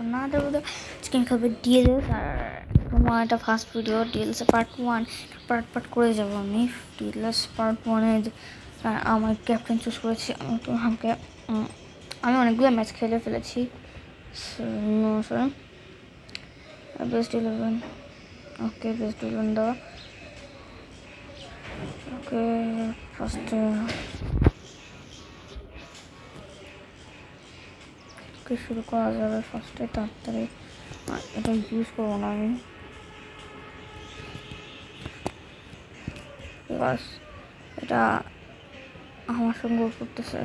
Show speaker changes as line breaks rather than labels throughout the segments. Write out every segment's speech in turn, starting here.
to another video. Chicken খেলবে DLS আর তোমার একটা first video DLS part 1 part করে যাবো আমি ডিএলএস পার্ট 1 এ আমার ক্যাপ্টেন চুজ করেছি আমি তো আমাকে আমি অনেকগুলো ম্যাচ খেলে ফেলেছি বেস্ট 11 ওকে বেস্ট 11 দাও ওকে ফার্স্ট শুরু করা যাবে ফার্স্টে তাড়াতাড়ি এটা ইউজ করবো না আমি বাস এটা আমার সঙ্গে করতেছে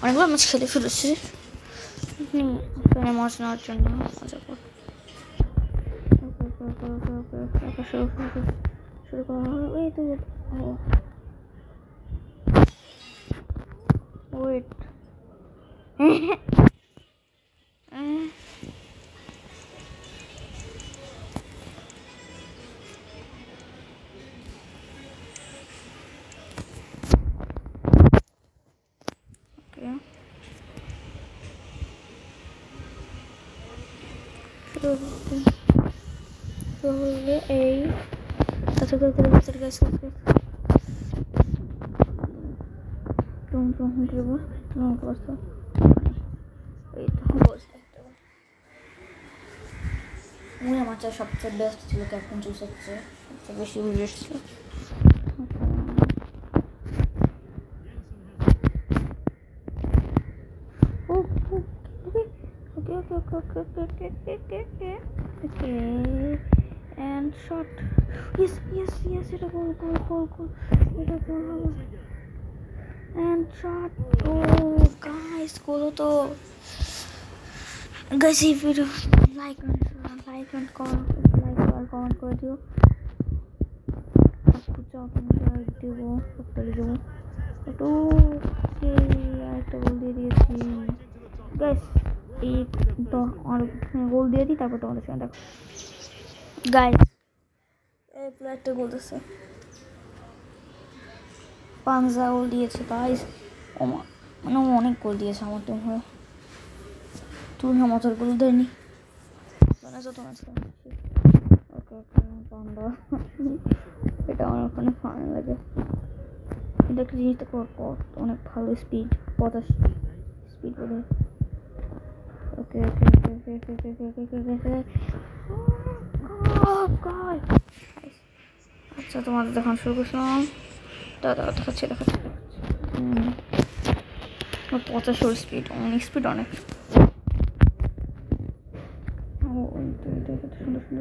অনেকগুলো ম্যাচ খেলে ফেলেছি মাছ নেওয়ার জন্য মজা কর শুরু করা হবে এই তো ওয়েট এই মাছের সবচেয়ে বেস্ট ছিল ক্যাপ্টেন চুজ হচ্ছে সবচেয়ে বেশি ইউজ ছিল and shot yes এটা গোল এটা গোল হলো and shot oh guys গোল তো guys এই ভিডিও লাইক and comment করে দিও একটু একটা গোল দিয়ে দিয়েছি guys এই তো গোল দিয়ে দিই তারপর তোমাদের সঙ্গে দেখো গাইস এই প্লেয়ারটা গোল দিয়েছে পাঁচটা গোল দিয়েছে গাইস মানে অনেক গোল দিয়েছে আমার টিম হয়ে তুই আমার গোল দেয়নি মানে যত ম্যাচ ওকে পান্ডা এটা আমার ওখানে ফান লাগে এটা একটা জিনিসটা অনেক ভালো স্পিড 50 স্পিড বলে ওকে আচ্ছা তোমাদের দেখানো শুরু করছিলাম দেখাচ্ছি 50 স্পিড অনেক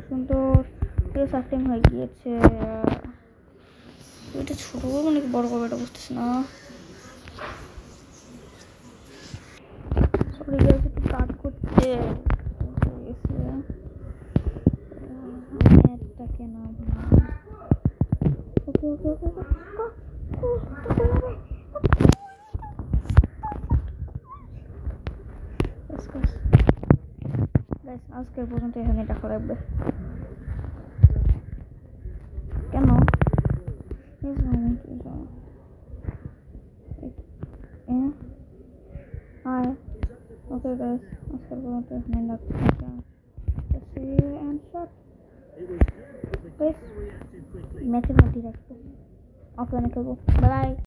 সুন্দর সাকটেম হয়ে গিয়েছে এটা ছোট করবো নাকি বড় করবো এটা বুঝতেছি না সরি গাইস একটু কাট করতে নেটটাকে না ওকে আজকের পর্যন্ত এখানে টাকা লাগবে কেন ওকে গাইস আজকের পর্যন্ত এখানে লাগবে ম্যাচের মধ্যেই রাখবো অফলাইনে খেলবো বাই।